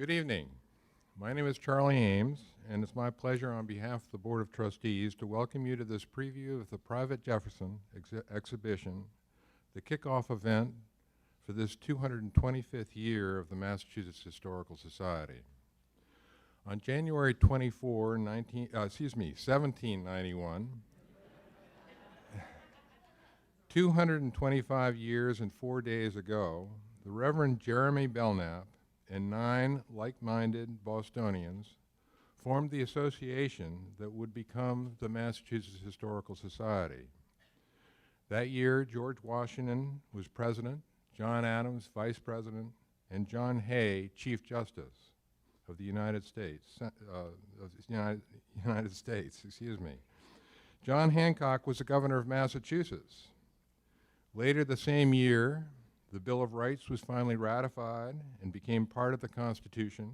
Good evening. My name is Charlie Ames, and it's my pleasure on behalf of the Board of Trustees to welcome you to this preview of the Private Jefferson exhibition, the kickoff event for this 225th year of the Massachusetts Historical Society. On January 24, 1791, 225 years and 4 days ago, the Reverend Jeremy Belknap and 9 like-minded Bostonians formed the association that would become the Massachusetts Historical Society. That year, George Washington was president, John Adams vice president, and John Hay Chief Justice of the United States. John Hancock was the governor of Massachusetts. Later the same year, the Bill of Rights was finally ratified and became part of the Constitution.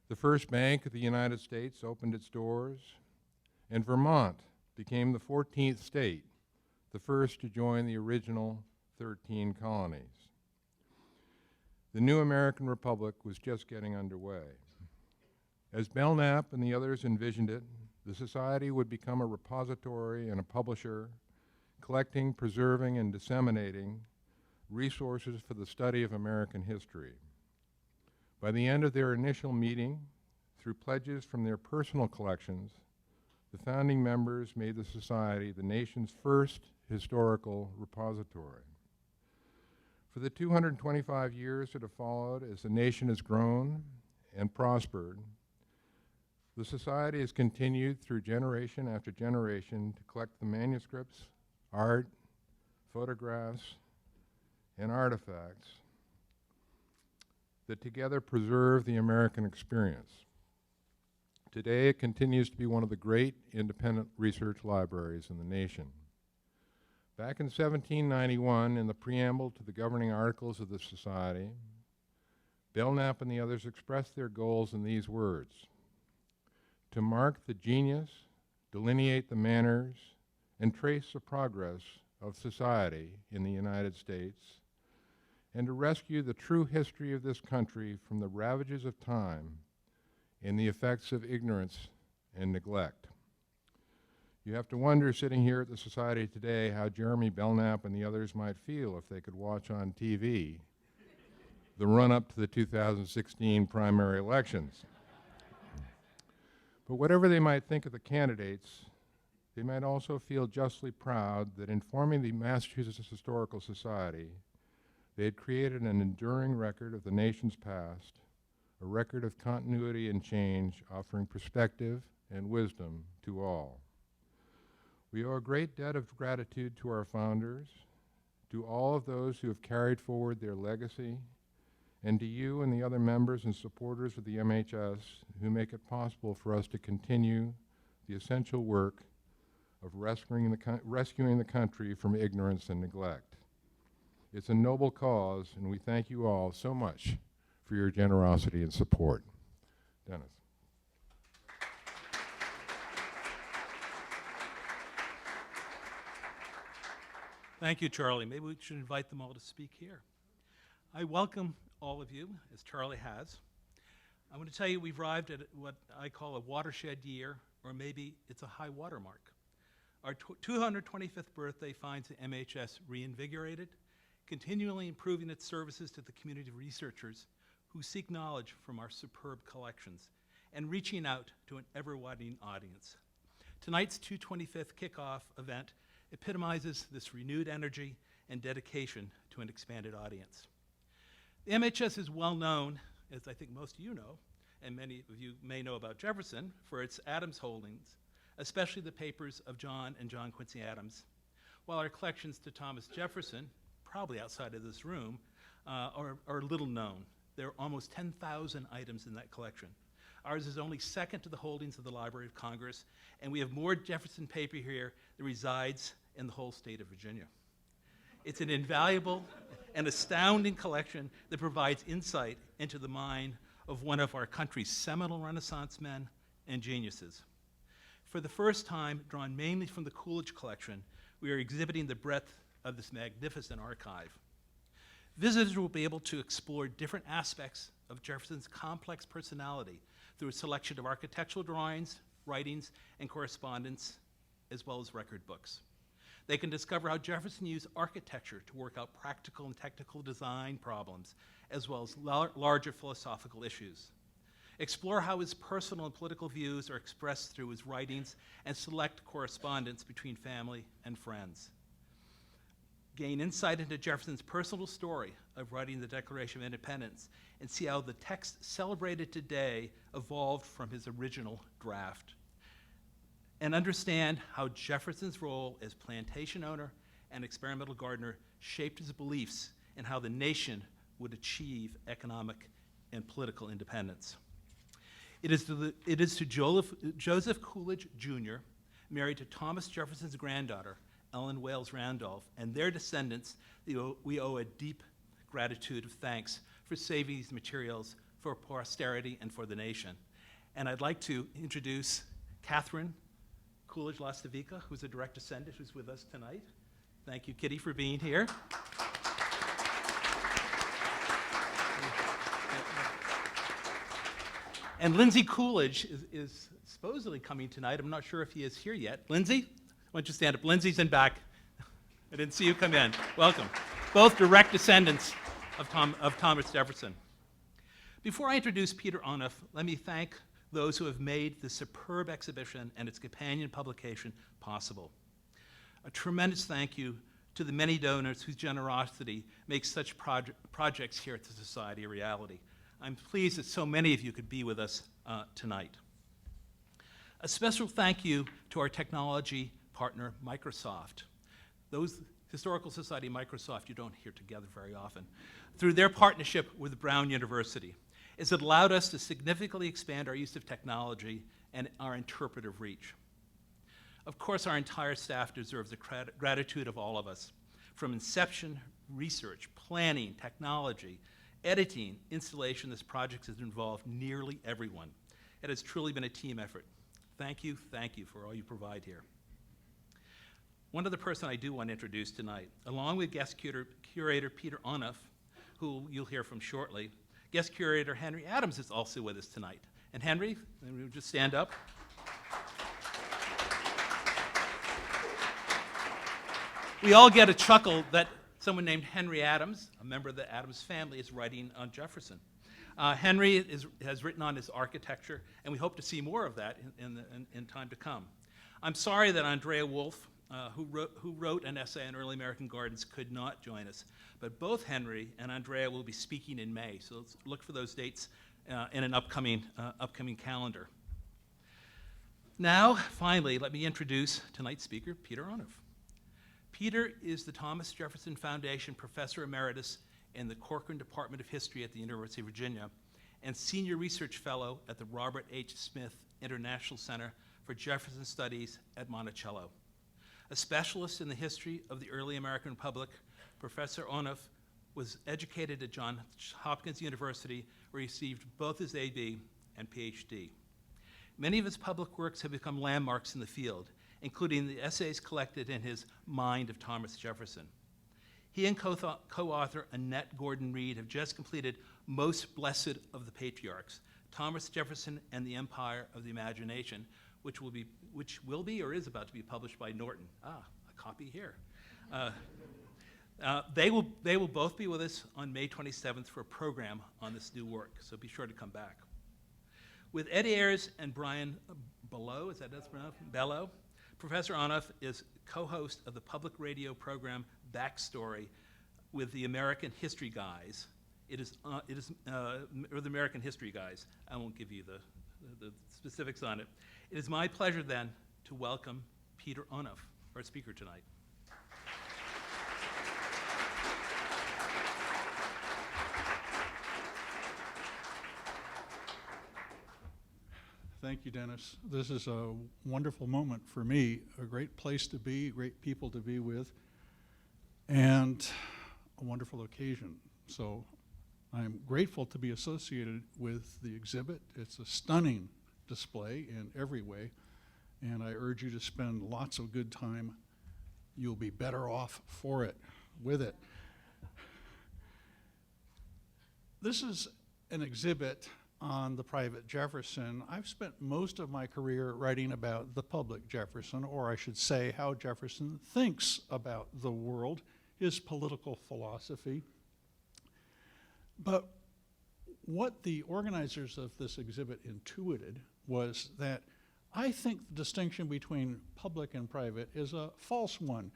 The first bank of the United States opened its doors, and Vermont became the 14th state, the first to join the original 13 colonies. The new American Republic was just getting underway. As Belknap and the others envisioned it, the society would become a repository and a publisher, collecting, preserving, and disseminating resources for the study of American history. By the end of their initial meeting, through pledges from their personal collections, the founding members made the society the nation's first historical repository. For the 225 years that have followed, as the nation has grown and prospered, the society has continued through generation after generation to collect the manuscripts, art, photographs, and artifacts that together preserve the American experience. Today, it continues to be one of the great independent research libraries in the nation. Back in 1791, in the preamble to the governing articles of the Society, Belknap and the others expressed their goals in these words: to mark the genius, delineate the manners, and trace the progress of society in the United States, and to rescue the true history of this country from the ravages of time and the effects of ignorance and neglect. You have to wonder, sitting here at the Society today, how Jeremy Belknap and the others might feel if they could watch on TV the run-up to the 2016 primary elections. But whatever they might think of the candidates, they might also feel justly proud that in forming the Massachusetts Historical Society, they had created an enduring record of the nation's past, a record of continuity and change, offering perspective and wisdom to all. We owe a great debt of gratitude to our founders, to all of those who have carried forward their legacy, and to you and the other members and supporters of the MHS who make it possible for us to continue the essential work of rescuing the country from ignorance and neglect. It's a noble cause, and we thank you all so much for your generosity and support. Dennis. Thank you, Charlie. Maybe we should invite them all to speak here. I welcome all of you, as Charlie has. I want to tell you we've arrived at what I call a watershed year, or maybe it's a high water mark. Our 225th birthday finds the MHS reinvigorated, continually improving its services to the community of researchers who seek knowledge from our superb collections and reaching out to an ever-widening audience. Tonight's 225th kickoff event epitomizes this renewed energy and dedication to an expanded audience. The MHS is well known, as I think most of you know, and many of you may know about Jefferson, for its Adams holdings, especially the papers of John and John Quincy Adams, while our collections to Thomas Jefferson, probably outside of this room, are little known. There are almost 10,000 items in that collection. Ours is only second to the holdings of the Library of Congress, and we have more Jefferson paper here that resides in the whole state of Virginia. It's an invaluable and astounding collection that provides insight into the mind of one of our country's seminal Renaissance men and geniuses. For the first time, drawn mainly from the Coolidge collection, we are exhibiting the breadth of this magnificent archive. Visitors will be able to explore different aspects of Jefferson's complex personality through a selection of architectural drawings, writings, and correspondence, as well as record books. They can discover how Jefferson used architecture to work out practical and technical design problems, as well as larger philosophical issues. Explore how his personal and political views are expressed through his writings and select correspondence between family and friends. Gain insight into Jefferson's personal story of writing the Declaration of Independence and see how the text celebrated today evolved from his original draft. And understand how Jefferson's role as plantation owner and experimental gardener shaped his beliefs in how the nation would achieve economic and political independence. It is to Joseph Coolidge, Jr., married to Thomas Jefferson's granddaughter, Ellen Wales Randolph, and their descendants, we owe a deep gratitude of thanks for saving these materials for posterity and for the nation. And I'd like to introduce Catherine Coolidge Lastavica, who's a direct descendant, who's with us tonight. Thank you, Kitty, for being here. And Lindsay Coolidge is supposedly coming tonight. I'm not sure if he is here yet. Lindsay, why don't you stand up? Lindsay's in back. I didn't see you come in. Welcome. Both direct descendants of Thomas Jefferson. Before I introduce Peter Onuf, let me thank those who have made this superb exhibition and its companion publication possible. A tremendous thank you to the many donors whose generosity makes such projects here at the Society a reality. I'm pleased that so many of you could be with us tonight. A special thank you to our technology partner, Microsoft. Those Historical Society and Microsoft you don't hear together very often. Through their partnership with Brown University, it's allowed us to significantly expand our use of technology and our interpretive reach. Of course, our entire staff deserves the gratitude of all of us. From inception, research, planning, technology, editing, installation, this project has involved nearly everyone. It has truly been a team effort. Thank you for all you provide here. One other person I do want to introduce tonight, along with guest curator Peter Onuf, who you'll hear from shortly, guest curator Henry Adams is also with us tonight. And Henry, we'll just stand up. We all get a chuckle that someone named Henry Adams, a member of the Adams family, is writing on Jefferson. Henry has written on his architecture, and we hope to see more of that in time to come. I'm sorry that Andrea Wolf, who wrote an essay on early American gardens, could not join us, but both Henry and Andrea will be speaking in May, so let's look for those dates in an upcoming calendar. Now, finally, let me introduce tonight's speaker, Peter Onuf. Peter is the Thomas Jefferson Foundation Professor Emeritus in the Corcoran Department of History at the University of Virginia and Senior Research Fellow at the Robert H. Smith International Center for Jefferson Studies at Monticello. A specialist in the history of the early American Republic, Professor Onuf was educated at Johns Hopkins University, where he received both his A.B. and Ph.D. Many of his public works have become landmarks in the field, including the essays collected in his Mind of Thomas Jefferson. He and co-author Annette Gordon-Reed have just completed Most Blessed of the Patriarchs, Thomas Jefferson and the Empire of the Imagination, which will be or is about to be published by Norton. A copy here. They will both be with us on May 27th for a program on this new work, so be sure to come back. With Ed Ayers and Brian Bellow, is that that's pronounced? Bellow? Professor Onuf is co-host of the public radio program Backstory with the American History Guys. It is or the American History Guys. I won't give you the specifics on it. It is my pleasure then to welcome Peter Onuf, our speaker tonight. Thank you, Dennis. This is a wonderful moment for me, a great place to be, great people to be with, and a wonderful occasion. So I'm grateful to be associated with the exhibit. It's a stunning display in every way, and I urge you to spend lots of good time. You'll be better off for it, with it. This is an exhibit on the Private Jefferson. I've spent most of my career writing about the public Jefferson, or I should say how Jefferson thinks about the world, his political philosophy. But what the organizers of this exhibit intuited was that I think the distinction between public and private is a false one.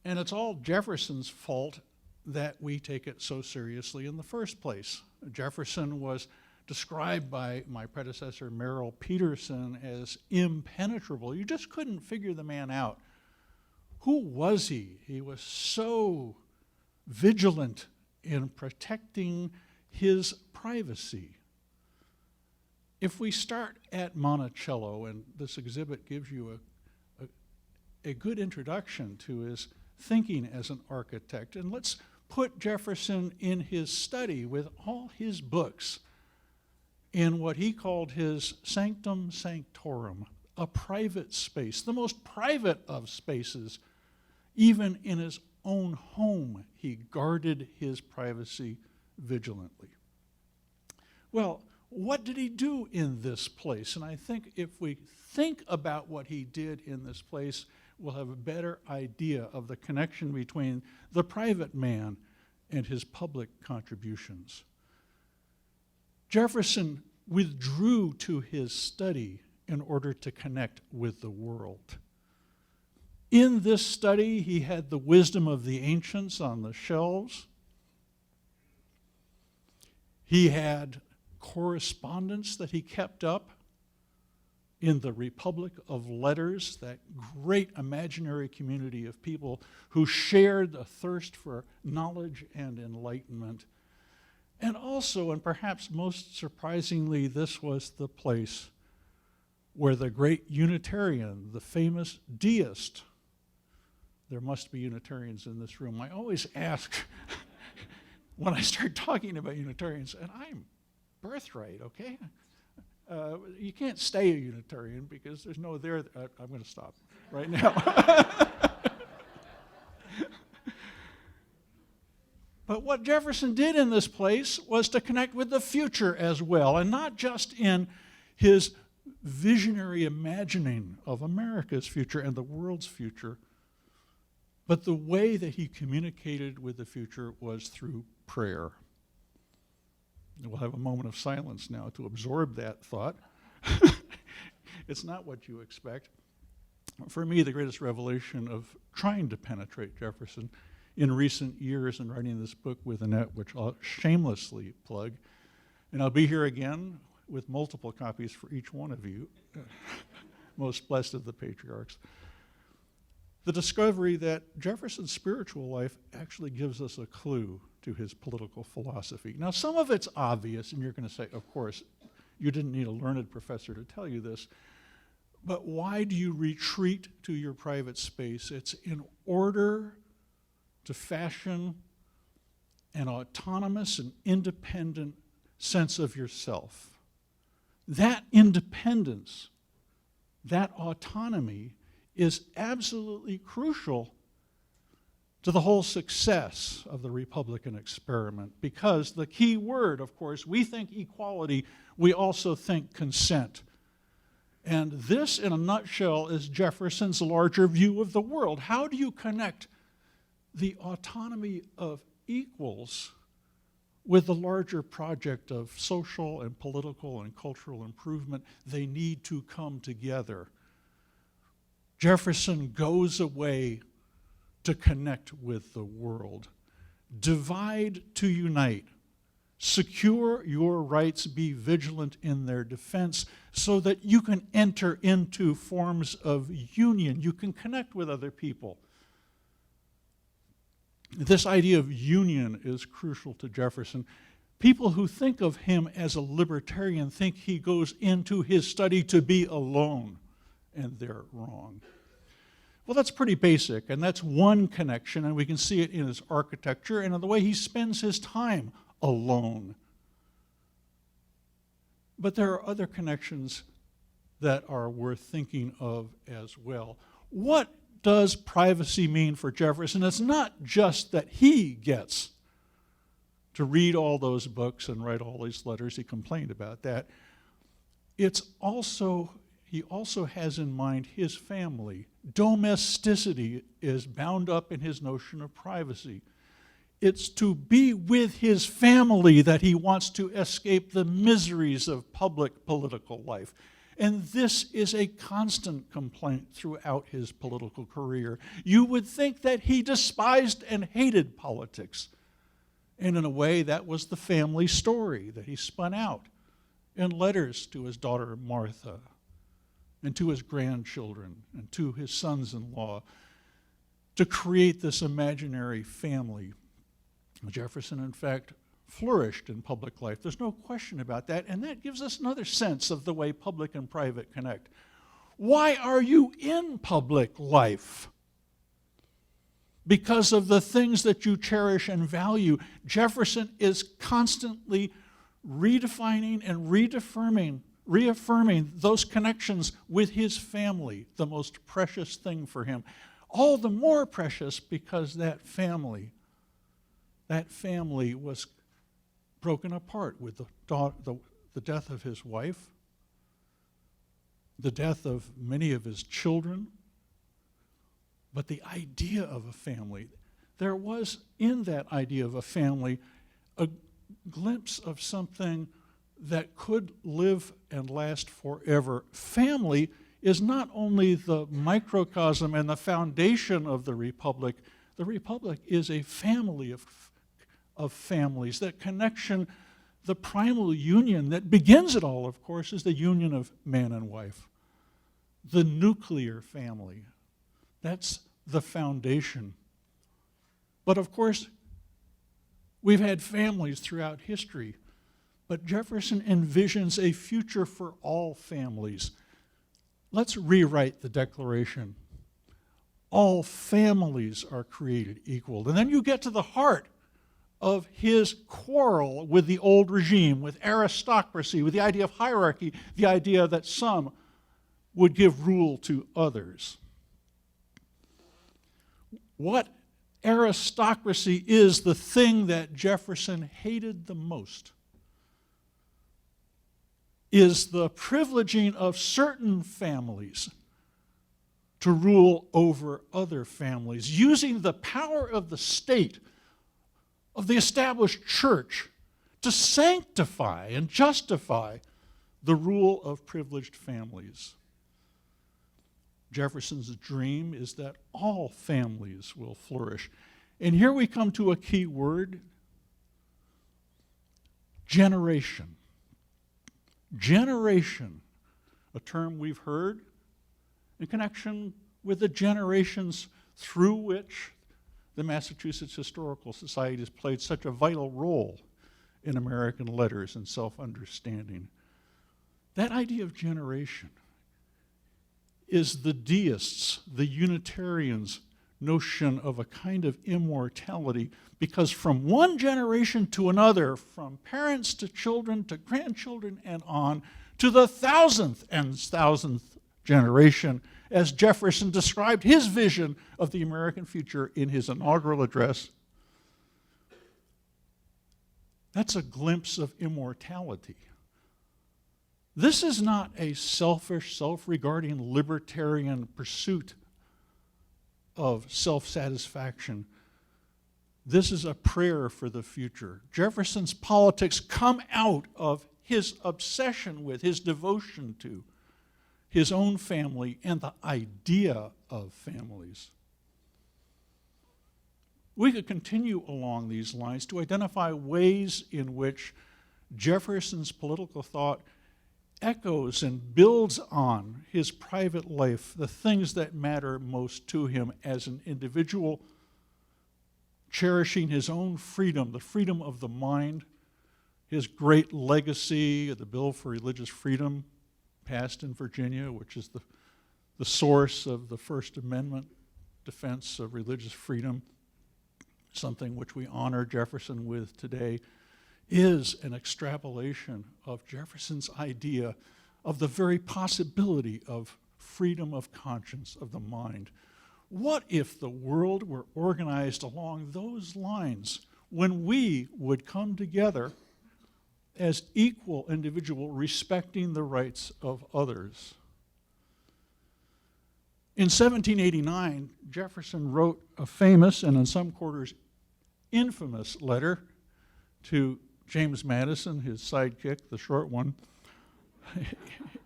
And it's all Jefferson's fault that we take it so seriously in the first place. Jefferson was described by my predecessor, Merrill Peterson, as impenetrable. You just couldn't figure the man out. Who was he? He was so vigilant in protecting his privacy. If we start at Monticello, and this exhibit gives you a good introduction to his thinking as an architect, and let's put Jefferson in his study with all his books in what he called his sanctum sanctorum, a private space, the most private of spaces. Even in his own home, he guarded his privacy vigilantly. Well, what did he do in this place? And I think if we think about what he did in this place, we'll have a better idea of the connection between the private man and his public contributions. Jefferson withdrew to his study in order to connect with the world. In this study, he had the wisdom of the ancients on the shelves. He had correspondence that he kept up in the Republic of Letters, that great imaginary community of people who shared the thirst for knowledge and enlightenment. And also, and perhaps most surprisingly, this was the place where the great Unitarian, the famous deist, there must be Unitarians in this room. I always ask when I start talking about Unitarians, and I'm birthright, okay? You can't stay a Unitarian because there's no there. I'm going to stop right now. But what Jefferson did in this place was to connect with the future as well, and not just in his visionary imagining of America's future and the world's future, but the way that he communicated with the future was through prayer. We'll have a moment of silence now to absorb that thought. It's not what you expect. For me, the greatest revelation of trying to penetrate Jefferson in recent years in writing this book with Annette, which I'll shamelessly plug, and I'll be here again with multiple copies for each one of you, most blessed of the patriarchs. The discovery that Jefferson's spiritual life actually gives us a clue to his political philosophy. Now, some of it's obvious, and you're going to say, of course, you didn't need a learned professor to tell you this, but why do you retreat to your private space? It's in order to fashion an autonomous and independent sense of yourself. That independence, that autonomy, is absolutely crucial to the whole success of the Republican experiment, because the key word, of course, we think equality, we also think consent. And this, in a nutshell, is Jefferson's larger view of the world. How do you connect the autonomy of equals with the larger project of social and political and cultural improvement? They need to come together. Jefferson goes away to connect with the world. Divide to unite. Secure your rights, be vigilant in their defense so that you can enter into forms of union. You can connect with other people. This idea of union is crucial to Jefferson. People who think of him as a libertarian think he goes into his study to be alone, and they're wrong. Well, that's pretty basic, and that's one connection, and we can see it in his architecture and in the way he spends his time alone. But there are other connections that are worth thinking of as well. What does privacy mean for Jefferson? It's not just that he gets to read all those books and write all these letters. He complained about that. He also has in mind his family. Domesticity is bound up in his notion of privacy. It's to be with his family that he wants to escape the miseries of public political life. And this is a constant complaint throughout his political career. You would think that he despised and hated politics. And in a way, that was the family story that he spun out in letters to his daughter Martha, and to his grandchildren, and to his sons-in-law, to create this imaginary family. Jefferson, in fact, flourished in public life. There's no question about that, and that gives us another sense of the way public and private connect. Why are you in public life? Because of the things that you cherish and value. Jefferson is constantly redefining and reaffirming those connections with his family, the most precious thing for him. All the more precious because that family was broken apart with the death of his wife, the death of many of his children. But the idea of a family, there was in that idea of a family a glimpse of something that could live and last forever. Family is not only the microcosm and the foundation of the Republic is a family of families. That connection, the primal union that begins it all, of course, is the union of man and wife. The nuclear family, that's the foundation. But of course, we've had families throughout history, but Jefferson envisions a future for all families. Let's rewrite the Declaration. All families are created equal. And then you get to the heart of his quarrel with the old regime, with aristocracy, with the idea of hierarchy, the idea that some would give rule to others. What aristocracy is the thing that Jefferson hated the most is the privileging of certain families to rule over other families, using the power of the state, of the established church, to sanctify and justify the rule of privileged families. Jefferson's dream is that all families will flourish. And here we come to a key word: generation. Generation, a term we've heard in connection with the generations through which the Massachusetts Historical Society has played such a vital role in American letters and self-understanding. That idea of generation is the deists, the Unitarians' notion of a kind of immortality, because from one generation to another, from parents to children to grandchildren and on, to the thousandth generation, as Jefferson described his vision of the American future in his inaugural address, that's a glimpse of immortality. This is not a selfish, self-regarding, libertarian pursuit of self-satisfaction. This is a prayer for the future. Jefferson's politics come out of his obsession with, his devotion to his own family and the idea of families. We could continue along these lines to identify ways in which Jefferson's political thought echoes and builds on his private life, the things that matter most to him as an individual, cherishing his own freedom, the freedom of the mind, his great legacy, the Bill for Religious Freedom, passed in Virginia, which is the source of the First Amendment defense of religious freedom, something which we honor Jefferson with today, is an extrapolation of Jefferson's idea of the very possibility of freedom of conscience, of the mind. What if the world were organized along those lines? when we would come together as equal individuals, respecting the rights of others. In 1789, Jefferson wrote a famous, and in some quarters infamous, letter to James Madison, his sidekick, the short one,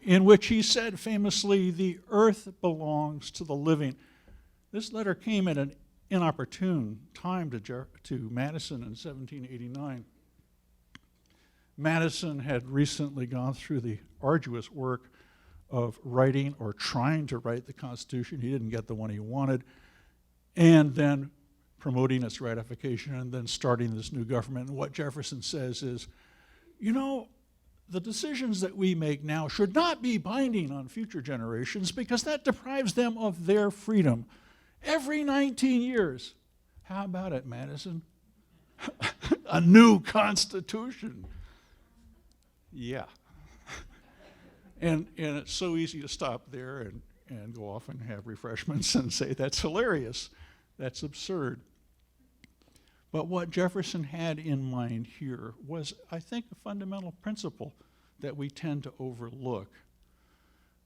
in which he said famously, "The earth belongs to the living." This letter came at an inopportune time to Madison in 1789. Madison had recently gone through the arduous work of writing or trying to write the Constitution. He didn't get the one he wanted. And then promoting its ratification and then starting this new government. And what Jefferson says is, you know, the decisions that we make now should not be binding on future generations because that deprives them of their freedom. Every 19 years. How about it, Madison? A new Constitution. Yeah. And it's so easy to stop there and go off and have refreshments and say, that's hilarious, that's absurd. But what Jefferson had in mind here was, I think, a fundamental principle that we tend to overlook.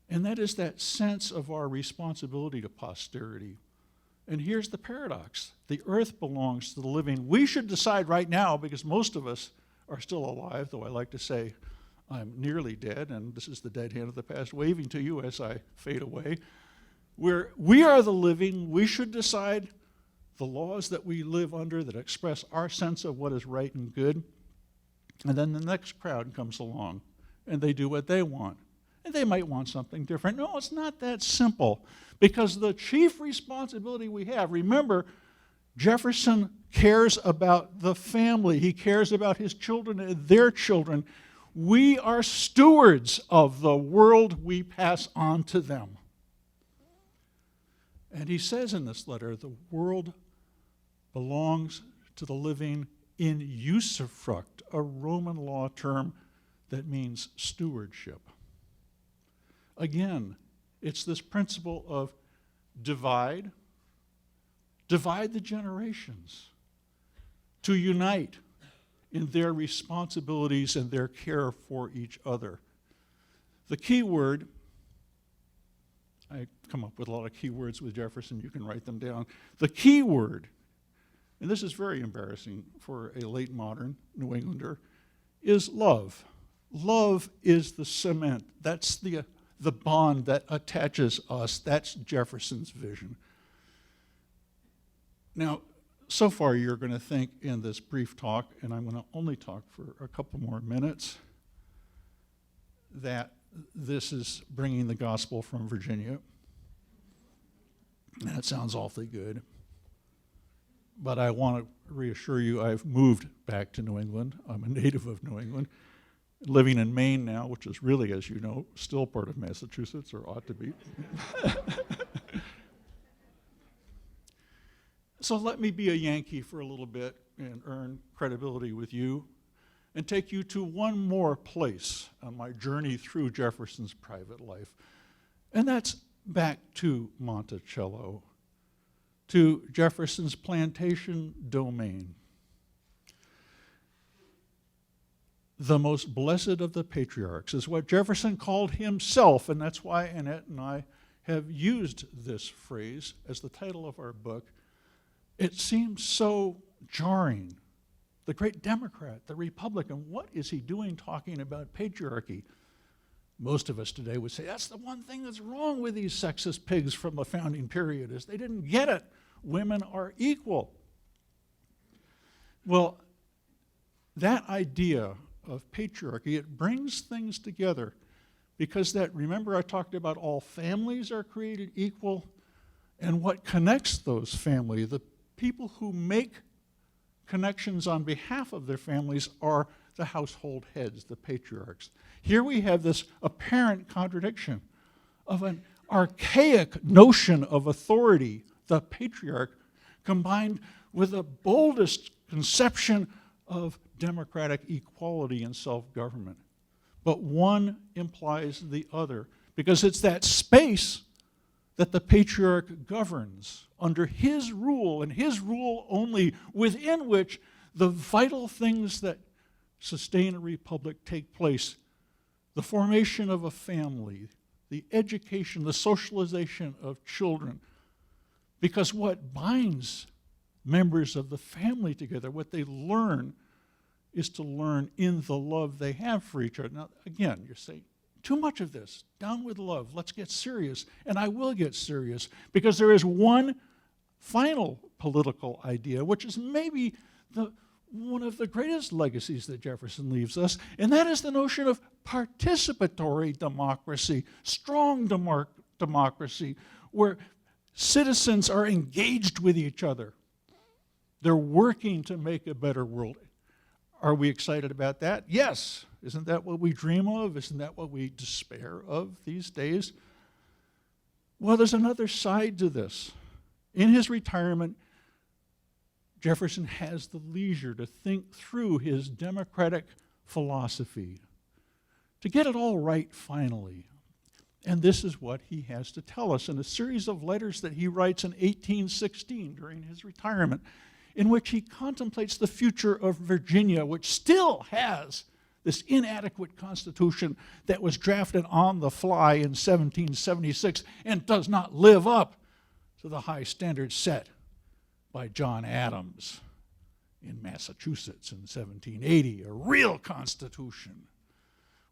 And that is that sense of our responsibility to posterity. And here's the paradox. The earth belongs to the living. We should decide right now, because most of us are still alive, though I like to say I'm nearly dead, and this is the dead hand of the past waving to you as I fade away. We are the living. We should decide the laws that we live under that express our sense of what is right and good. And then the next crowd comes along, and they do what they want. And they might want something different. No, it's not that simple, because the chief responsibility we have, remember, Jefferson cares about the family. He cares about his children and their children. We are stewards of the world we pass on to them. And he says in this letter, the world belongs to the living in usufruct, a Roman law term that means stewardship. Again, it's this principle of divide the generations, to unite in their responsibilities and their care for each other. The key word, I come up with a lot of key words with Jefferson, you can write them down. The key word, and this is very embarrassing for a late modern New Englander, is love. Love is the cement. That's the bond that attaches us. That's Jefferson's vision. Now, so far you're going to think in this brief talk, and I'm going to only talk for a couple more minutes, that this is bringing the gospel from Virginia. That sounds awfully good. But I want to reassure you, I've moved back to New England. I'm a native of New England, living in Maine now, which is really, as you know, still part of Massachusetts, or ought to be. So let me be a Yankee for a little bit and earn credibility with you and take you to one more place on my journey through Jefferson's private life. And that's back to Monticello, to Jefferson's plantation domain. The most blessed of the patriarchs is what Jefferson called himself, and that's why Annette and I have used this phrase as the title of our book. It seems so jarring. The great Democrat, the Republican, what is he doing talking about patriarchy? Most of us today would say, that's the one thing that's wrong with these sexist pigs from the founding period, is they didn't get it. Women are equal. Well, that idea of patriarchy, it brings things together, because that, remember I talked about all families are created equal, and what connects those families, the people who make connections on behalf of their families are the household heads, the patriarchs. Here we have this apparent contradiction of an archaic notion of authority, the patriarch, combined with the boldest conception of democratic equality and self-government. But one implies the other, because it's that space that the patriarch governs under his rule, and his rule only, within which the vital things that sustain a republic take place. The formation of a family, the education, the socialization of children. Because what binds members of the family together, what they learn, is to learn in the love they have for each other. Now, again, you're saying, too much of this, down with love, let's get serious. And I will get serious, because there is one final political idea, which is maybe one of the greatest legacies that Jefferson leaves us, and that is the notion of participatory democracy, strong democracy, where citizens are engaged with each other. They're working to make a better world. Are we excited about that? Yes. Isn't that what we dream of? Isn't that what we despair of these days? Well, there's another side to this. In his retirement, Jefferson has the leisure to think through his democratic philosophy, to get it all right finally. And this is what he has to tell us in a series of letters that he writes in 1816 during his retirement, in which he contemplates the future of Virginia, which still has this inadequate constitution that was drafted on the fly in 1776 and does not live up to the high standards set by John Adams in Massachusetts in 1780, a real constitution.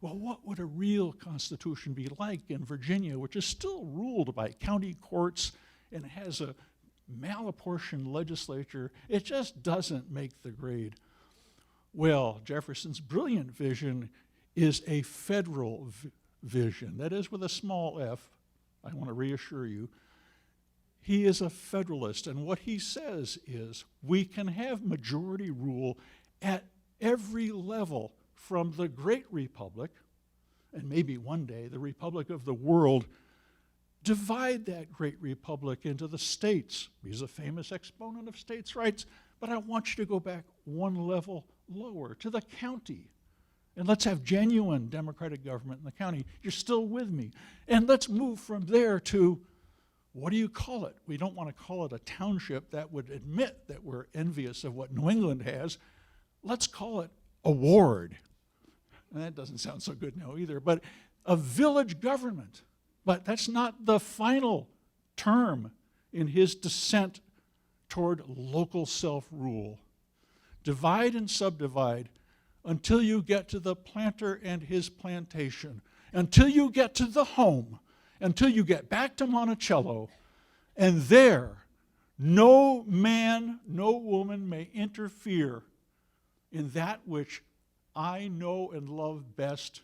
Well, what would a real constitution be like in Virginia, which is still ruled by county courts and has a malapportioned legislature? It just doesn't make the grade. Well, Jefferson's brilliant vision is a federal vision. That is with a small f. I want to reassure you. He is a federalist, and what he says is we can have majority rule at every level, from the Great Republic, and maybe one day the Republic of the world. Divide that Great Republic into the states. He's a famous exponent of states' rights, but I want you to go back one level lower, to the county. And let's have genuine democratic government in the county. You're still with me. And let's move from there to, what do you call it? We don't want to call it a township. That would admit that we're envious of what New England has. Let's call it a ward. And that doesn't sound so good now either, but a village government. But that's not the final term in his descent toward local self-rule. Divide and subdivide until you get to the planter and his plantation, until you get to the home, until you get back to Monticello, and there, no man, no woman may interfere in that which I know and love best.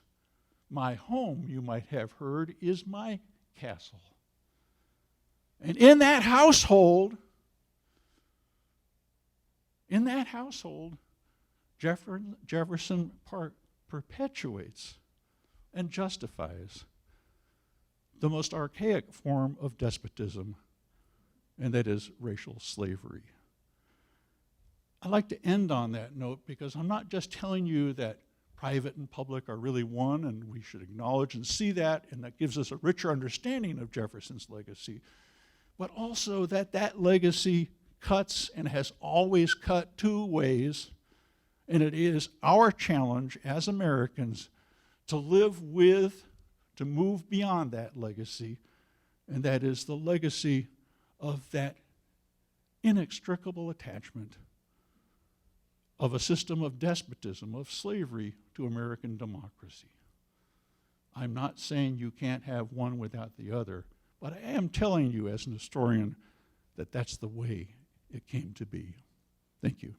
My home, you might have heard, is my castle. And in that household, Jefferson perpetuates and justifies the most archaic form of despotism, and that is racial slavery. I'd like to end on that note, because I'm not just telling you that private and public are really one, and we should acknowledge and see that, and that gives us a richer understanding of Jefferson's legacy, but also that that legacy cuts and has always cut two ways, and it is our challenge as Americans to live with, to move beyond that legacy, and that is the legacy of that inextricable attachment of a system of despotism, of slavery, to American democracy. I'm not saying you can't have one without the other, but I am telling you as an historian that that's the way it came to be. Thank you.